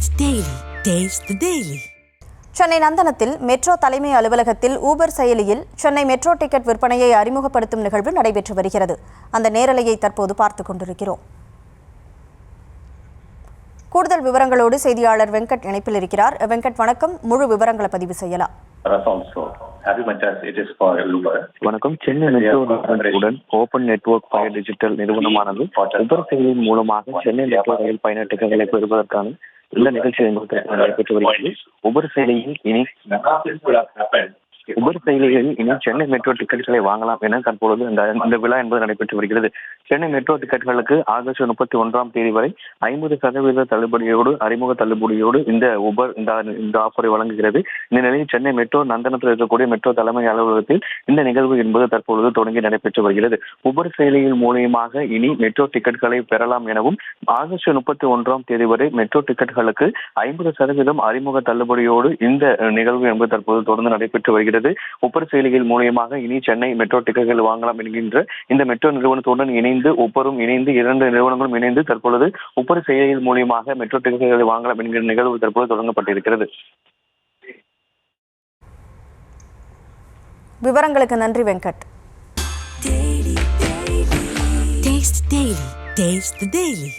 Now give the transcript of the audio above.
Taste the Daily. Taste the Daily. Chennai நந்தனத்தில் metro தலைமை அலுவலகத்தில் ஊபர் செயலியில் சென்னை மெட்ரோ டிக்கெட் விற்பனையை அறிமுகப்படுத்தும் நிகழ்வு நடைபெற்று வருகிறது. அந்த நேரலையை தற்போது பார்த்துக் கொண்டிருக்கிறோம். கூடுதல் விவரங்களோடு செய்தியாளர் வெங்கட் இணைப்பில் இருக்கிறார். வெங்கட், வணக்கம். முழு விவரங்களை பதிவு செய்யலாம். வணக்கம். சென்னை மெட்ரோ நிறுவனத்துடன் ஓபன் நெட்வொர்க் ஃபயர் டிஜிட்டல் நிறுவனமானது உபர் செயலியின் மூலமாக சென்னை மெட்ரோ ரயில் பயண டிக்கெட்டுகளை பெறுவதற்கான இந்த நிகழ்ச்சி நடைபெற்று வருகிறது. உபர் செயலியில் இனி சென்னை மெட்ரோ டிக்கெட்டுகளை வாங்கலாம் என தற்பொழுது இந்த விழா என்பது நடைபெற்று வருகிறது. சென்னை மெட்ரோ டிக்கெட்டுகளுக்கு ஆகஸ்ட் 31 வரை 50% தள்ளுபடியோடு அறிமுக தள்ளுபடியோடு இந்த உபர் இந்த ஆஃபரை வழங்குகிறது. இந்த நிலையில் சென்னை மெட்ரோ நந்தனத்தில் இருக்கக்கூடிய மெட்ரோ தலைமை அலுவலகத்தில் இந்த நிகழ்வு என்பது தற்பொழுது தொடங்கி நடைபெற்று வருகிறது. உபர் செயலியின் மூலியமாக இனி மெட்ரோ டிக்கெட்டுகளை பெறலாம் எனவும் ஆகஸ்ட் 31 வரை மெட்ரோ டிக்கெட்டுகளுக்கு 50% அறிமுக தள்ளுபடியோடு இந்த நிகழ்வு என்பது தற்போது தொடர்ந்து நடைபெற்று வருகிறது. உபர் செயலிகள் மூலியமாக இனி சென்னை மெட்ரோ டிக்கெட்டுகள் வாங்கலாம் என்கின்ற இந்த மெட்ரோ நிறுவனத்துடன் இணைந்து உபரும் இணைந்து இரண்டு நிறுவனங்களும் இணைந்து தற்பொழுது உபர் செயலிகள் மூலியமாக மெட்ரோ டிக்கெட்டுகளை வாங்கலாம் என்கிற நிகழ்வு தற்போது தொடங்கப்பட்டிருக்கிறது. விவரங்களுக்கு நன்றி வெங்கட். Taste the Daily.